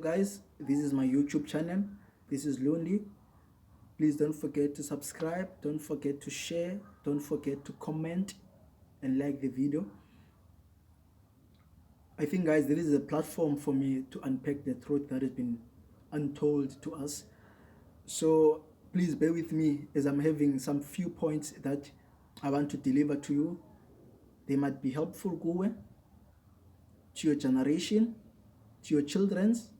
guys, this is my YouTube channel. This is Lonely. Please don't forget to subscribe, don't forget to share, don't forget to comment and like the video. I think, guys, this is a platform for me to unpack the truth that has been untold to us. So please bear with me as I'm having some few points that I want to deliver to you. They might be helpful to your generation, to your children's.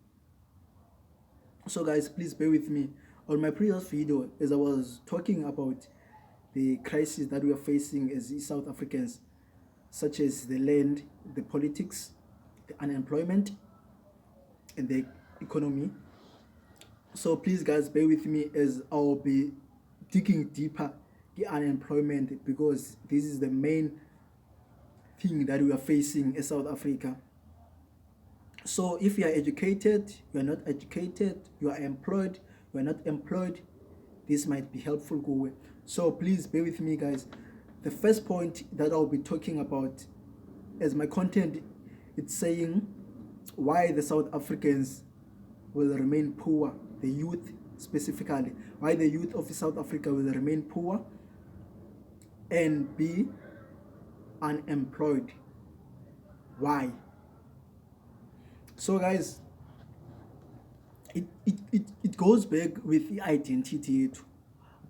So guys, please bear with me. On my previous video, as I was talking about the crisis that we are facing as South Africans, such as the land, the politics, the unemployment, and the economy. So please, guys, bear with me as I'll be digging deeper the unemployment, because this is the main thing that we are facing as South Africa. So if you are educated, you are not educated, you are employed, you are not employed, this might be helpful. So please bear with me, guys. The first point that I'll be talking about as my content, it's saying why the South Africans will remain poor, the youth specifically, why the youth of South Africa will remain poor and be unemployed. Why? So guys, it goes back with the identity,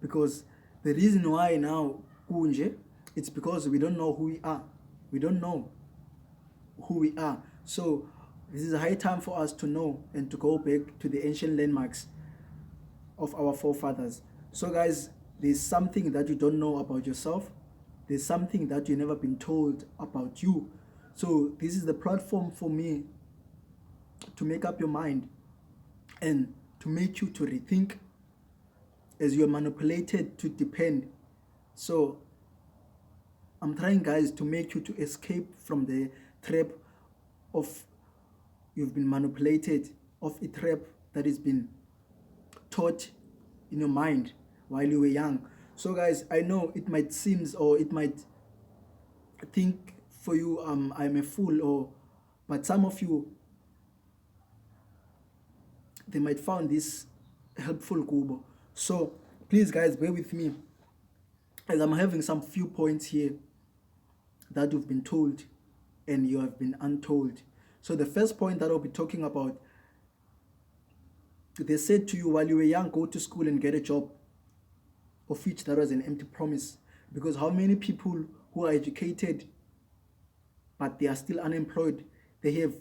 because the reason why now kunje, it's because we don't know who we are. We don't know who we are. So this is a high time for us to know and to go back to the ancient landmarks of our forefathers. So guys, there's something that you don't know about yourself. There's something that you've never been told about you. So this is the platform for me to make up your mind and to make you to rethink as you're manipulated to depend. So I'm trying, guys, to make you to escape from the trap of you've been manipulated, of a trap that has been taught in your mind while you were young. So guys, I know it might seem, or it might think for you I'm a fool, but some of you, they might find this helpful Kubo. So please, guys, bear with me as I'm having some few points here that you've been told and you have been untold. So the first point that I'll be talking about, they said to you while you were young, go to school and get a job, of which that was an empty promise. Because how many people who are educated but they are still unemployed, they have,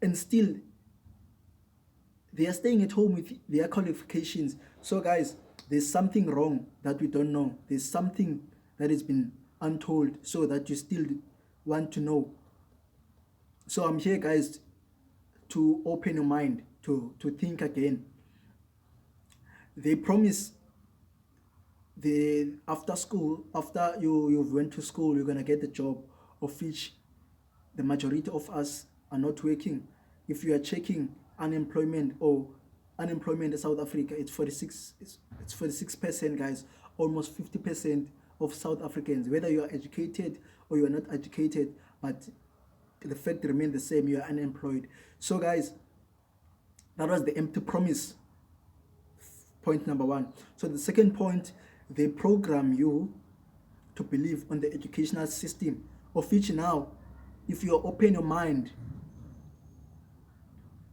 and still they are staying at home with their qualifications. So guys, there's something wrong that we don't know. There's something that has been untold, so that you still want to know. So I'm here, guys, to open your mind, to think again. They promise after school, after you've went to school, you're gonna get a job, of which the majority of us are not working. If you are checking unemployment in South Africa, it's 46%, guys. Almost 50% of South Africans, whether you are educated or you are not educated, but the fact remains the same, you are unemployed. So guys, that was the empty promise, point number one. So the second point, they program you to believe on the educational system, of which now, if you open your mind,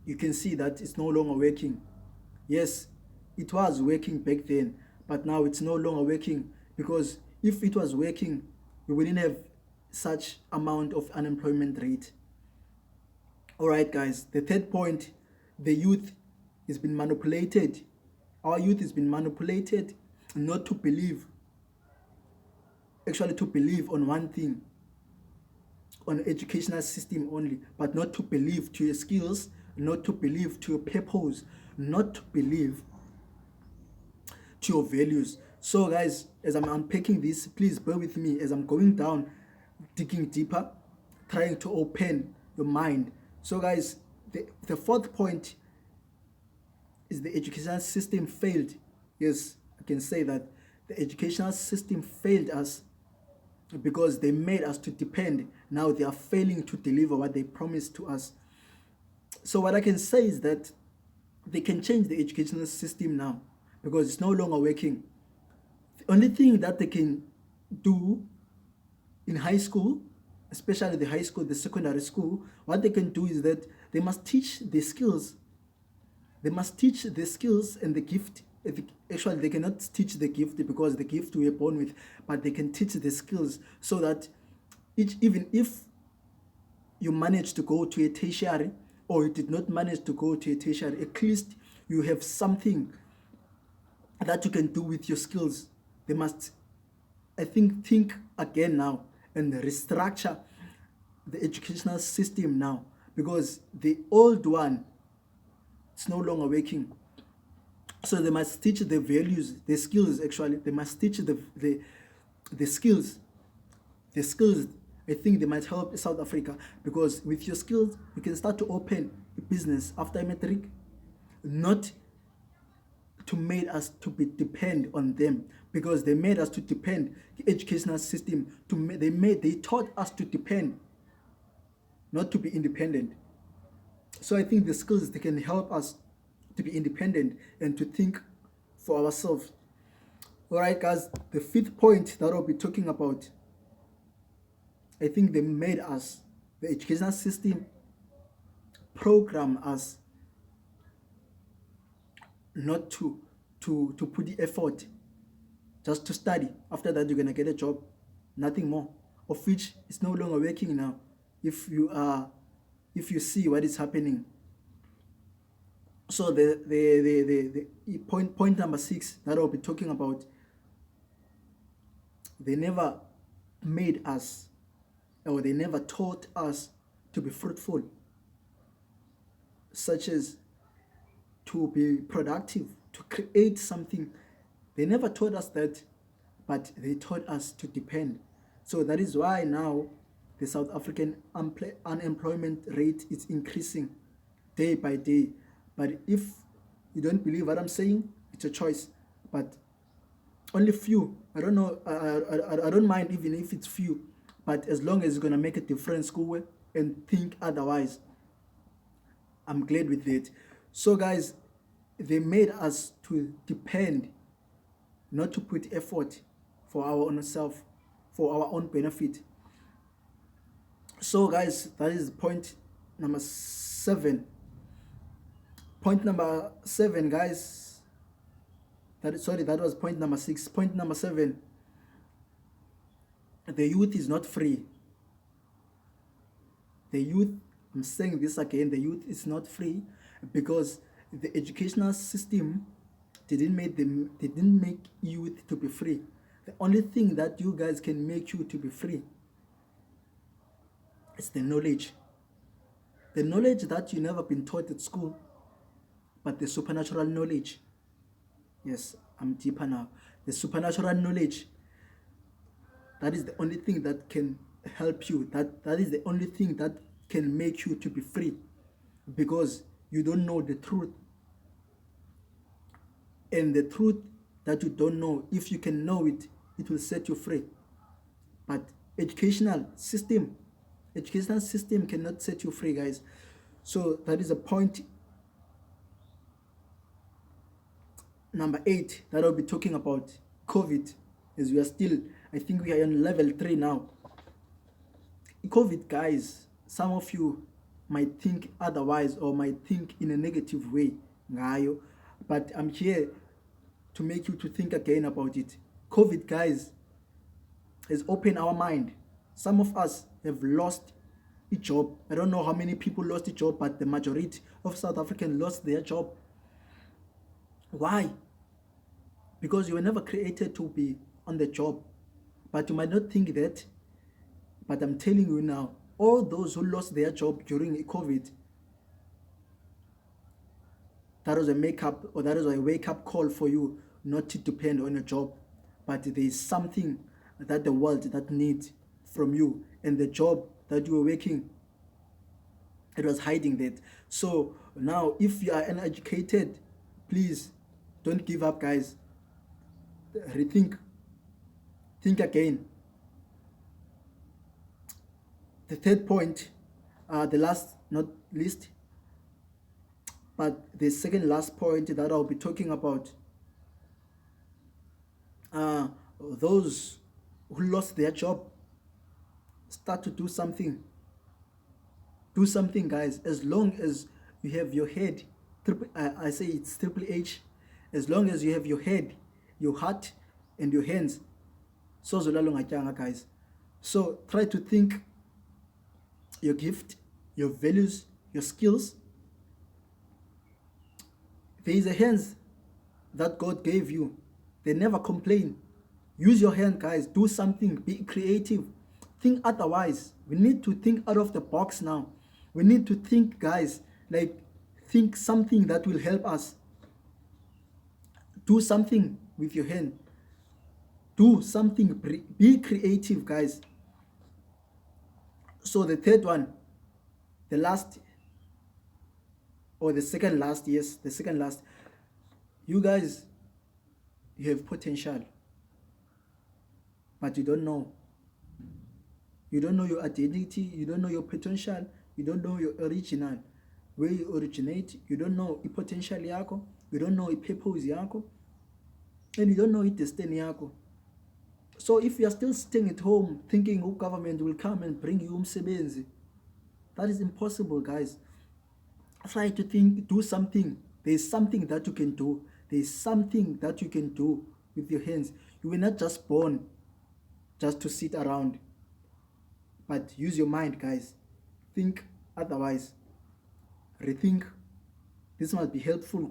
you can see that it's no longer working. Yes, it was working back then, but now it's no longer working, because if it was working, we wouldn't have such amount of unemployment rate. All right, guys, the third point, the youth has been manipulated. Our youth has been manipulated not to believe, actually to believe on one thing, on the educational system only, but not to believe to your skills, not to believe to your purpose, not to believe to your values. So guys, as I'm unpacking this, please bear with me as I'm going down, digging deeper, trying to open your mind. So guys, the fourth point is the educational system failed. Yes, I can say that the educational system failed us because they made us to depend. Now they are failing to deliver what they promised to us. So what I can say is that they can change the educational system now because it's no longer working. The only thing that they can do in high school, especially the high school, the secondary school, what they can do is that they must teach the skills. They must teach the skills and the gift. Actually, they cannot teach the gift because the gift we are born with, but they can teach the skills so that even if you manage to go to a tertiary or you did not manage to go to a tertiary, at least you have something that you can do with your skills. They must, I think again now and restructure the educational system now because the old one it's no longer working. So they must teach the values, the skills actually. They must teach the skills. The skills, I think they might help South Africa because with your skills, you can start to open a business after matric, not to make us to be depend on them because they made us to depend the educational system. They taught us to depend, not to be independent. So I think the skills they can help us to be independent and to think for ourselves. All right, guys, the fifth point that I'll be talking about, I think they made us, the educational system program us not to put the effort just to study. After that, you're gonna get a job, nothing more. Of which is no longer working now. If you see what is happening. So the point number 6 that I'll be talking about, they never made us, or they never taught us to be fruitful, such as to be productive, to create something. They never taught us that, but they taught us to depend. So that is why now the South African unemployment rate is increasing day by day. But if you don't believe what I'm saying, it's a choice. But only few, I don't know, I don't mind even if it's few, but as long as it's gonna make a difference, go and think otherwise, I'm glad with it. So guys, they made us to depend, not to put effort for our own self, for our own benefit. So guys, that is point number 7. Point number 7, guys. That was point number 6. Point number 7. The youth is not free. The youth, I'm saying this again, the youth is not free because the educational system didn't make youth to be free. The only thing that you guys can make you to be free is the knowledge. The knowledge that you never been taught at school, but the supernatural knowledge. Yes, I'm deeper now. The supernatural knowledge, that is the only thing that can help you. That is the only thing that can make you to be free, because you don't know the truth. And the truth that you don't know, if you can know it, it will set you free. But educational system cannot set you free, guys. So that is a point number 8 that I'll be talking about, COVID, as we are still, I think we are on level 3 now. COVID, guys, some of you might think otherwise or might think in a negative way, but I'm here to make you to think again about it. COVID, guys, has opened our mind. Some of us have lost a job. I don't know how many people lost a job, but the majority of South Africans lost their job. Why? Because you were never created to be on the job. But you might not think that, but I'm telling you now, all those who lost their job during COVID, that was a wake-up call for you not to depend on a job, but there is something that the world that needs from you, and the job that you were working, it was hiding that. So now, if you are uneducated, please don't give up, guys. Rethink, think again. The third point, the last not least, But the second last point that I'll be talking about, those who lost their job, start to do something. Do something, guys. As long as you have your head, I say it's triple H. As long as you have your head, your heart, and your hands, so guys. So try to think your gift, your values, your skills. There is a hands that God gave you. They never complain. Use your hand, guys. Do something. Be creative. Think otherwise. We need to think out of the box now. We need to think, guys, like think something that will help us. Do something with your hand. Do something. Be creative, guys. So the third one, the last, or the second last, yes, the second last. You guys, you have potential, but you don't know. You don't know your identity. You don't know your potential. You don't know your original, where you originate. You don't know your potential yako. You don't know your purpose yako, and you don't know your destiny yako. So if you are still staying at home thinking government will come and bring you umsebenzi, that is impossible, guys. Try to think, do something. There is something that you can do. There is something that you can do with your hands. You were not just born just to sit around, but use your mind, guys. Think otherwise. Rethink. This must be helpful.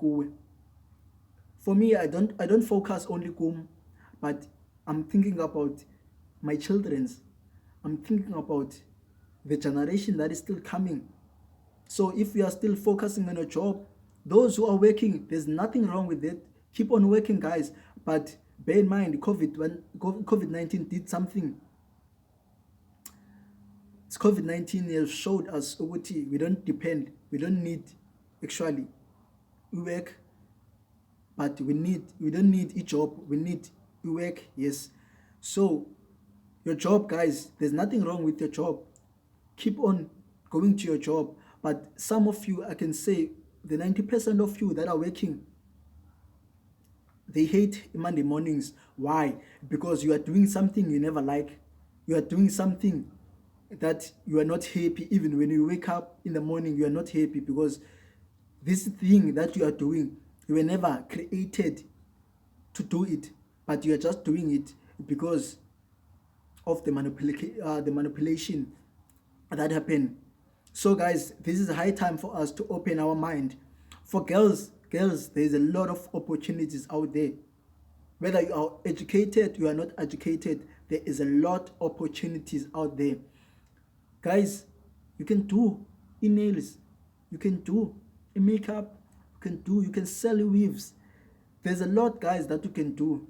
For me, I don't focus only kum, but I'm thinking about my children's. I'm thinking about the generation that is still coming. So if you are still focusing on a job, those who are working, there's nothing wrong with it. Keep on working, guys. But bear in mind, COVID-19 did something. COVID-19 has showed us we don't depend, we don't need, actually, we work, but we don't need a job, we work, yes. So your job, guys, there's nothing wrong with your job. Keep on going to your job. But some of you, I can say, the 90% of you that are working, they hate Monday mornings. Why? Because you are doing something you never like. You are doing something that you are not happy. Even when you wake up in the morning, you are not happy because this thing that you are doing, you were never created to do it, but you are just doing it because of the manipulation that happened. So guys, this is a high time for us to open our mind. For girls, there's a lot of opportunities out there. Whether you are educated, you are not educated, there is a lot of opportunities out there. Guys, you can do nails, you can do makeup, you can sell weaves. There's a lot, guys, that you can do.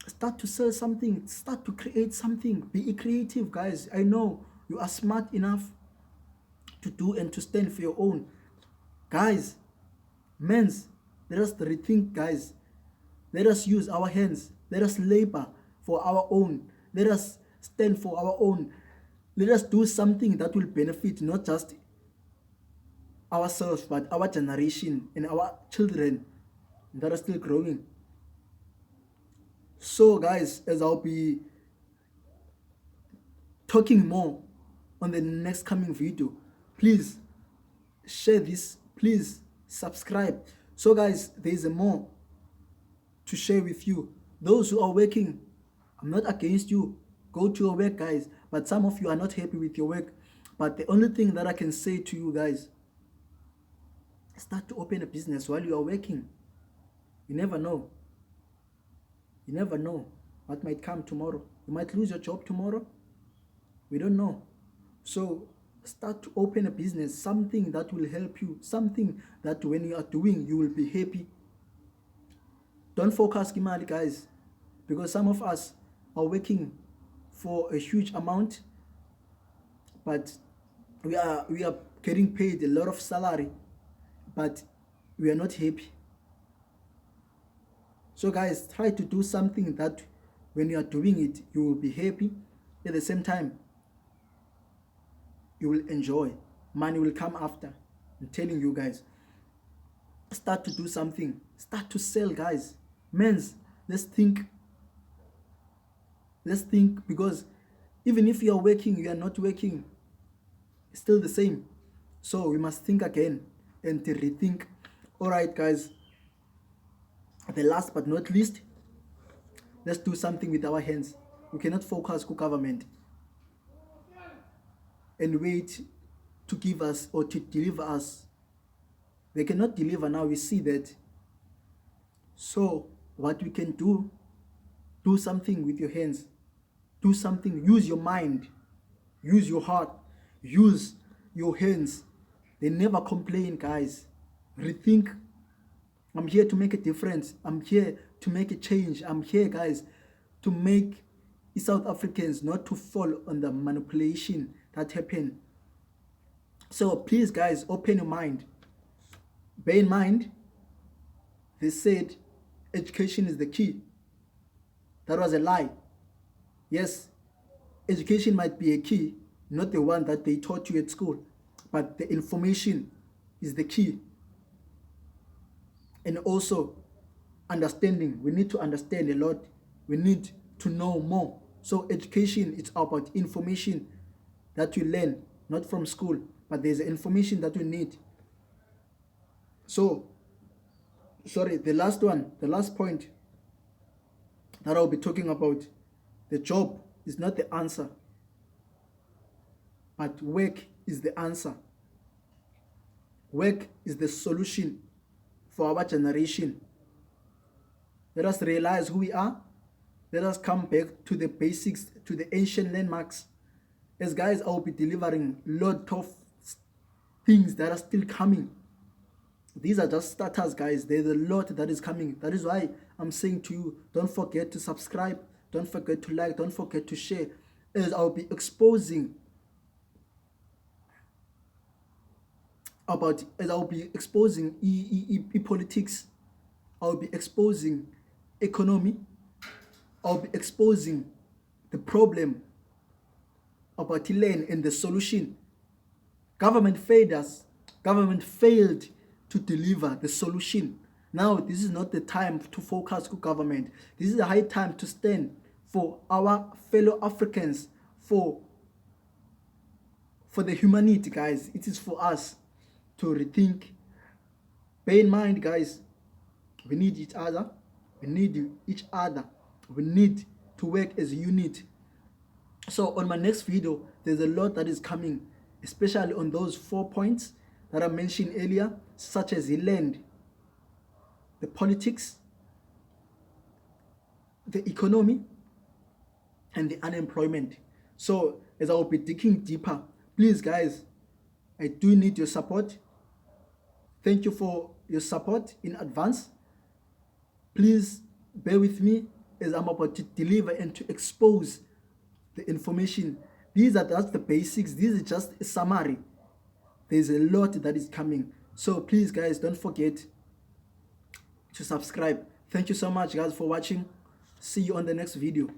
Start to sell something, start to create something. Be creative, guys. I know you are smart enough to do and to stand for your own. Guys, men's, let us rethink, guys. Let us use our hands. Let us labor for our own. Let us stand for our own. Let us do something that will benefit not just ourselves, but our generation and our children that are still growing. So guys, as I'll be talking more on the next coming video, please share this, please subscribe. So guys, there is more to share with you. Those who are working, I'm not against you. Go to your work, guys. But some of you are not happy with your work. But the only thing that I can say to you guys, start to open a business while you are working. You never know. You never know what might come tomorrow. You might lose your job tomorrow. We don't know. So start to open a business, something that will help you, something that when you are doing, you will be happy. Don't focus, guys, because some of us are working for a huge amount, but we are getting paid a lot of salary, but we are not happy. So guys, try to do something that when you are doing it, you will be happy. At the same time, you will enjoy. Money will come after. I'm telling you guys. start to do something. Start to sell, guys. Men's, let's think. Let's think, because even if you are working, you are not working, it's still the same. So we must think again and to rethink. All right, guys. The last but not least, let's do something with our hands. We cannot focus on government and wait to give us or to deliver us. They cannot deliver now. We see that. So what we can do something with your hands. Do something. Use your mind. Use your heart. Use your hands. They never complain, guys. Rethink. I'm here to make a difference. I'm here to make a change. I'm here, guys, to make South Africans not to fall on the manipulation that happened. So please, guys, open your mind. Bear in mind, they said education is the key. That was a lie. Yes, education might be a key, not the one that they taught you at school, but the information is the key. And also understanding. We need to understand a lot. We need to know more. So education, it's about information that you learn, not from school, but there's information that you need. So, sorry, the last point that I'll be talking about, the job is not the answer, but work is the answer. Work is the solution for our generation. Let us realize who we are. Let us come back to the basics, to the ancient landmarks. As guys, I will be delivering a lot of things that are still coming. These are just starters, guys. There's a lot that is coming. That is why I'm saying to you, don't forget to subscribe. Don't forget to like. Don't forget to share. As I'll be exposing politics. I'll be exposing economy. I'll be exposing the problem about land and the solution. Government failed us. Government failed to deliver the solution. Now, this is not the time to focus on government. This is a high time to stand for our fellow Africans, for the humanity, guys. It is for us to rethink. Bear in mind, guys, we need each other. We need each other. We need to work as a unit. So on my next video, there's a lot that is coming, especially on those 4 points that I mentioned earlier, such as the land, the politics, the economy, and the unemployment. So as I will be digging deeper, please, guys, I do need your support. Thank you for your support in advance. Please bear with me as I'm about to deliver and to expose the information. That's the basics. This is just a summary. There's a lot that is coming. So please, guys, don't forget to subscribe. Thank you so much, guys, for watching. See you on the next video.